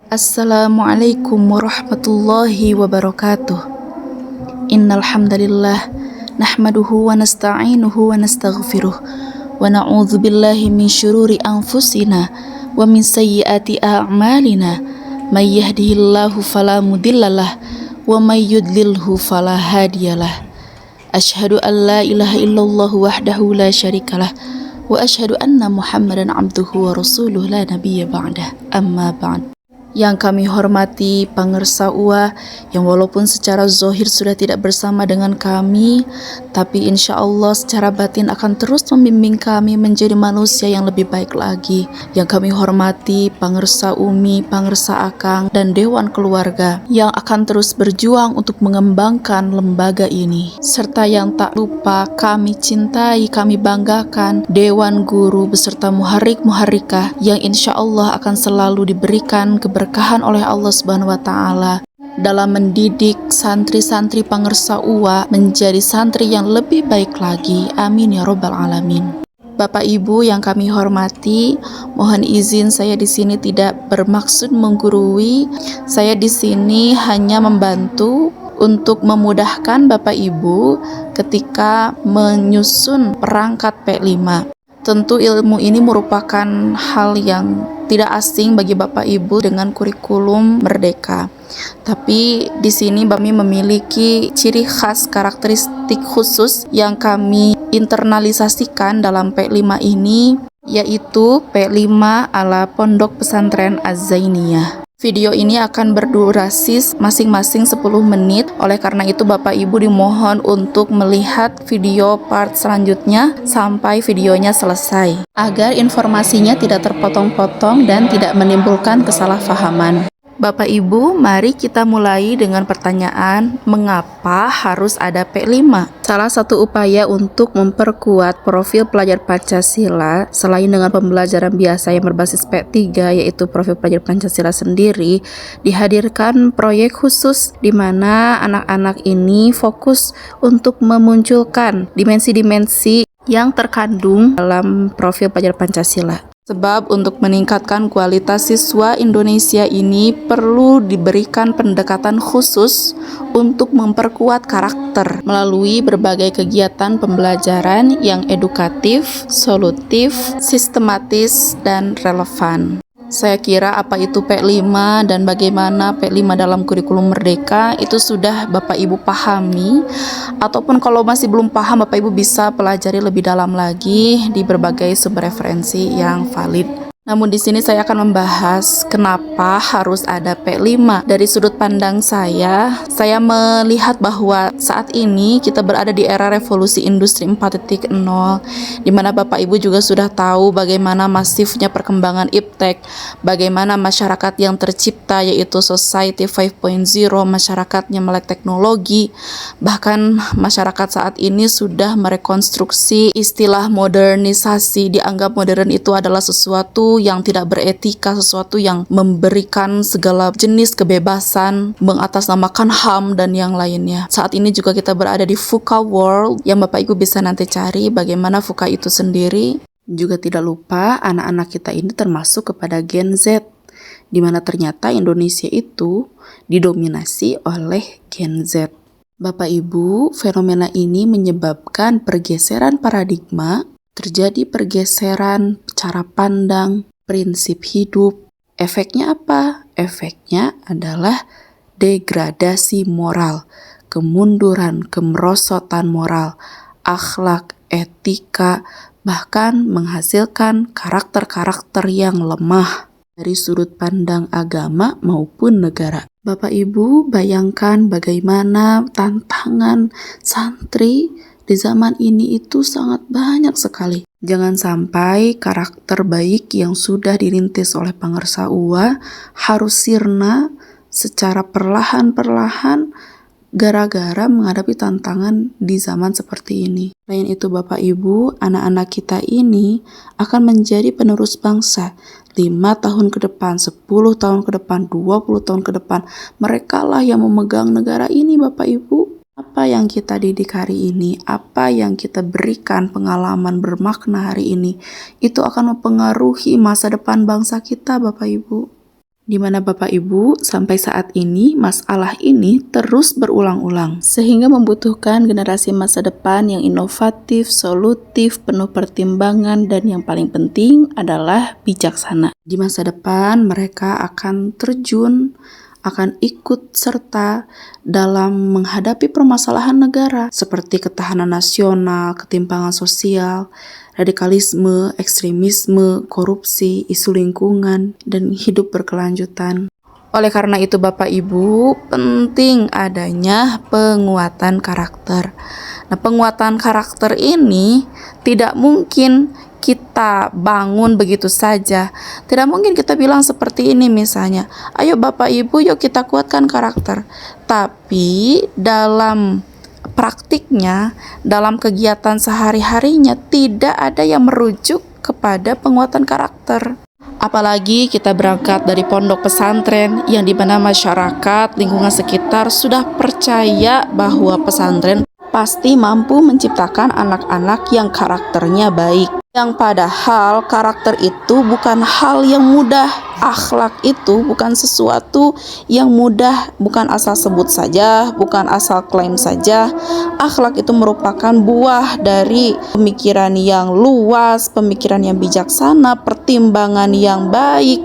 Assalamualaikum warahmatullahi wabarakatuh. Innal hamdalillah nahmaduhu wa nasta'inuhu wa nastaghfiruh wa na'udzu billahi min syururi anfusina wa min sayyiati a'malina. May yahdihillahu fala mudhillalah wa may yudlilhu fala hadiyalah. Asyhadu an la ilaha illallah wahdahu la syarikalah wa asyhadu anna Muhammadan abduhu wa rasuluh la nabiyya ba'dah. Amma ba'd. Yang kami hormati pangersa UA yang walaupun secara zohir sudah tidak bersama dengan kami, tapi insya Allah secara batin akan terus membimbing kami menjadi manusia yang lebih baik lagi. Yang kami hormati pangersa UMI, pangersa Akang, dan Dewan Keluarga yang akan terus berjuang untuk mengembangkan lembaga ini. Serta yang tak lupa kami cintai, kami banggakan Dewan Guru beserta muharrik-muharrikah yang insya Allah akan selalu diberikan keberkahan oleh Allah Subhanahu wa Ta'ala dalam mendidik santri-santri pangersa UA menjadi santri yang lebih baik lagi. Amin ya Rabbal Alamin. Bapak Ibu yang kami hormati, mohon izin saya di sini tidak bermaksud menggurui. Saya di sini hanya membantu untuk memudahkan Bapak Ibu ketika menyusun perangkat P5. Tentu ilmu ini merupakan hal yang tidak asing bagi Bapak Ibu dengan kurikulum Merdeka. Tapi di sini kami memiliki ciri khas karakteristik khusus yang kami internalisasikan dalam P5 ini, yaitu P5 ala Pondok Pesantren Az-Zainiyah. Video ini akan berdurasi masing-masing 10 menit. Oleh karena itu Bapak Ibu dimohon untuk melihat video part selanjutnya sampai videonya selesai, agar informasinya tidak terpotong-potong dan tidak menimbulkan kesalahpahaman. Bapak Ibu, mari kita mulai dengan pertanyaan, mengapa harus ada P5? Salah satu upaya untuk memperkuat profil pelajar Pancasila selain dengan pembelajaran biasa yang berbasis P3, yaitu profil pelajar Pancasila sendiri, dihadirkan proyek khusus di mana anak-anak ini fokus untuk memunculkan dimensi-dimensi yang terkandung dalam profil pelajar Pancasila. Sebab untuk meningkatkan kualitas siswa Indonesia ini perlu diberikan pendekatan khusus untuk memperkuat karakter melalui berbagai kegiatan pembelajaran yang edukatif, solutif, sistematis, dan relevan. Saya kira apa itu P5 dan bagaimana P5 dalam kurikulum Merdeka itu sudah Bapak Ibu pahami, ataupun kalau masih belum paham Bapak Ibu bisa pelajari lebih dalam lagi di berbagai sumber referensi yang valid. Namun di sini saya akan membahas kenapa harus ada P5. Dari sudut pandang saya melihat bahwa saat ini kita berada di era revolusi industri 4.0, di mana Bapak Ibu juga sudah tahu bagaimana masifnya perkembangan iptek, bagaimana masyarakat yang tercipta yaitu society 5.0, masyarakatnya melek teknologi. Bahkan masyarakat saat ini sudah merekonstruksi istilah modernisasi, dianggap modern itu adalah sesuatu yang tidak beretika, sesuatu yang memberikan segala jenis kebebasan, mengatasnamakan HAM dan yang lainnya. Saat ini juga kita berada di VUCA World yang Bapak Ibu bisa nanti cari bagaimana VUCA itu sendiri. Juga tidak lupa anak-anak kita ini termasuk kepada Gen Z, di mana ternyata Indonesia itu didominasi oleh Gen Z. Bapak Ibu, fenomena ini menyebabkan pergeseran paradigma, terjadi pergeseran cara pandang, prinsip hidup. Efeknya apa? Efeknya adalah degradasi moral, kemunduran, kemerosotan moral, akhlak, etika, bahkan menghasilkan karakter-karakter yang lemah dari sudut pandang agama maupun negara. Bapak Ibu, bayangkan bagaimana tantangan santri di zaman ini itu sangat banyak sekali. Jangan sampai karakter baik yang sudah dirintis oleh pangersa UA harus sirna secara perlahan-perlahan gara-gara menghadapi tantangan di zaman seperti ini. Selain itu Bapak Ibu, anak-anak kita ini akan menjadi penerus bangsa 5 tahun ke depan, 10 tahun ke depan, 20 tahun ke depan. Mereka lah yang memegang negara ini Bapak Ibu. Apa yang kita didik hari ini, apa yang kita berikan pengalaman bermakna hari ini, itu akan mempengaruhi masa depan bangsa kita Bapak Ibu. di mana Bapak Ibu sampai saat ini masalah ini terus berulang-ulang sehingga membutuhkan generasi masa depan yang inovatif, solutif, penuh pertimbangan, dan yang paling penting adalah bijaksana. Di masa depan mereka akan terjun, akan ikut serta dalam menghadapi permasalahan negara seperti ketahanan nasional, ketimpangan sosial, radikalisme, ekstremisme, korupsi, isu lingkungan, dan hidup berkelanjutan. Oleh karena itu Bapak Ibu, penting adanya penguatan karakter. Nah, penguatan karakter ini tidak mungkin kita bangun begitu saja. Tidak mungkin kita bilang seperti ini misalnya, ayo Bapak Ibu yuk kita kuatkan karakter. Tapi dalam praktiknya, dalam kegiatan sehari-harinya tidak ada yang merujuk kepada penguatan karakter. Apalagi kita berangkat dari pondok pesantren yang dimana masyarakat, lingkungan sekitar sudah percaya bahwa pesantren pasti mampu menciptakan anak-anak yang karakternya baik. Yang padahal karakter itu bukan hal yang mudah. Akhlak itu bukan sesuatu yang mudah, bukan asal sebut saja, bukan asal klaim saja. Akhlak itu merupakan buah dari pemikiran yang luas, pemikiran yang bijaksana, pertimbangan yang baik,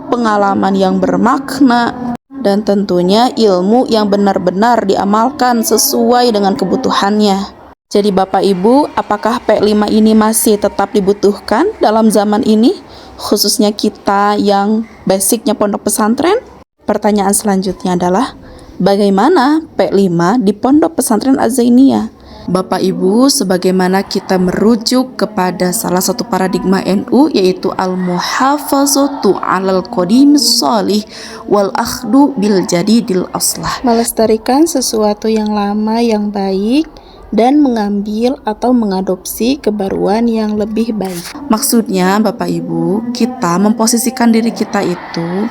pengalaman yang bermakna, dan tentunya ilmu yang benar-benar diamalkan sesuai dengan kebutuhannya. Jadi Bapak Ibu, apakah P5 ini masih tetap dibutuhkan dalam zaman ini? Khususnya kita yang basicnya pondok pesantren? Pertanyaan selanjutnya adalah, bagaimana P5 di pondok pesantren Az-Zainiyah? Bapak Ibu, sebagaimana kita merujuk kepada salah satu paradigma NU, yaitu al-muhafazatu 'alal qadim sholih wal akhdu bil jadidil aslah. Melestarikan sesuatu yang lama yang baik dan mengambil atau mengadopsi kebaruan yang lebih baik. Maksudnya Bapak Ibu, kita memposisikan diri kita itu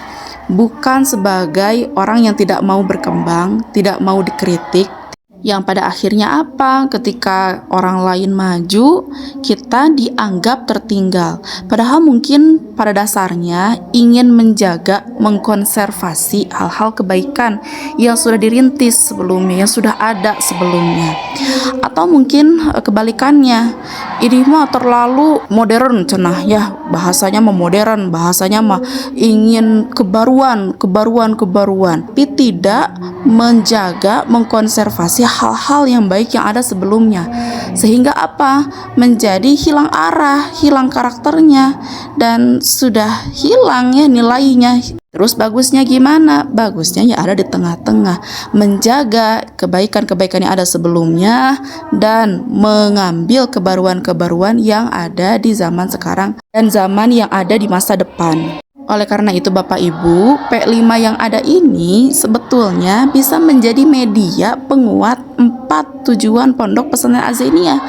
bukan sebagai orang yang tidak mau berkembang, tidak mau dikritik, yang pada akhirnya apa? Ketika orang lain maju, kita dianggap tertinggal. Padahal mungkin pada dasarnya ingin menjaga, mengkonservasi hal-hal kebaikan yang sudah dirintis sebelumnya, yang sudah ada sebelumnya. Atau mungkin kebalikannya, ini mah terlalu modern cenah ya, bahasanya mah modern, bahasanya mah ingin kebaruan, tapi tidak menjaga, mengkonservasi hal-hal yang baik yang ada sebelumnya, sehingga apa? Menjadi hilang arah, hilang karakternya, dan sudah hilang ya nilainya. Terus bagusnya gimana? Bagusnya ya ada di tengah-tengah, menjaga kebaikan-kebaikan yang ada sebelumnya dan mengambil kebaruan-kebaruan yang ada di zaman sekarang dan zaman yang ada di masa depan. Oleh karena itu Bapak Ibu, P5 yang ada ini sebetulnya bisa menjadi media penguat 4 tujuan pondok pesantren Az-Zainiyah,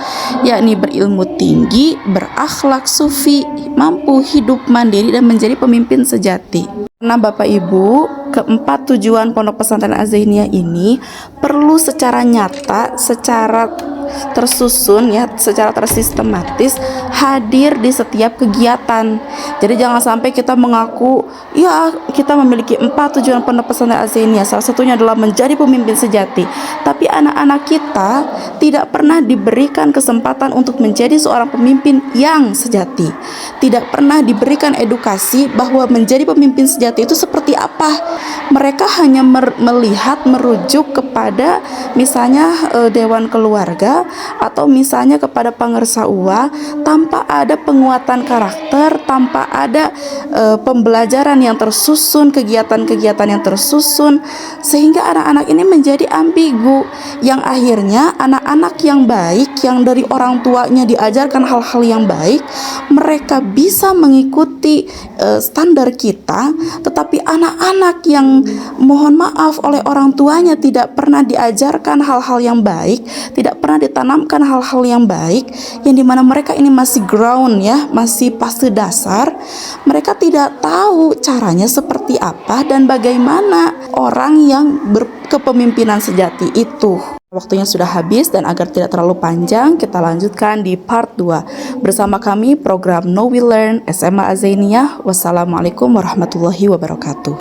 yakni berilmu tinggi, berakhlak sufi, mampu hidup mandiri, dan menjadi pemimpin sejati. Karena Bapak Ibu, keempat tujuan pondok pesantren Az-Zainiyah ini perlu secara nyata, secara tersusun ya, secara tersistematis hadir di setiap kegiatan. Jadi jangan sampai kita mengaku ya kita memiliki 4 tujuan pondok pesantren Az-Zainiyah, salah satunya adalah menjadi pemimpin sejati, tapi anak-anak kita tidak pernah diberikan kesempatan untuk menjadi seorang pemimpin yang sejati, tidak pernah diberikan edukasi bahwa menjadi pemimpin sejati itu seperti apa. Mereka hanya melihat, merujuk kepada misalnya dewan keluarga atau misalnya kepada pangersauwa, tanpa ada penguatan karakter, tanpa ada pembelajaran yang tersusun, kegiatan-kegiatan yang tersusun, sehingga anak-anak ini menjadi ambigu, yang akhirnya anak-anak yang baik, yang dari orang tuanya diajarkan hal-hal yang baik, mereka bisa mengikuti standar kita, tetapi anak-anak yang mohon maaf oleh orang tuanya tidak pernah diajarkan hal-hal yang baik, tidak pernah ditanamkan hal-hal yang baik, yang dimana mereka ini masih ground ya, masih fase dasar, mereka tidak tahu caranya seperti apa dan bagaimana orang yang berkepemimpinan sejati itu. Waktunya sudah habis dan agar tidak terlalu panjang, kita lanjutkan di part 2 bersama kami program Know We Learn SMA Azainiyah. Wassalamualaikum warahmatullahi wabarakatuh.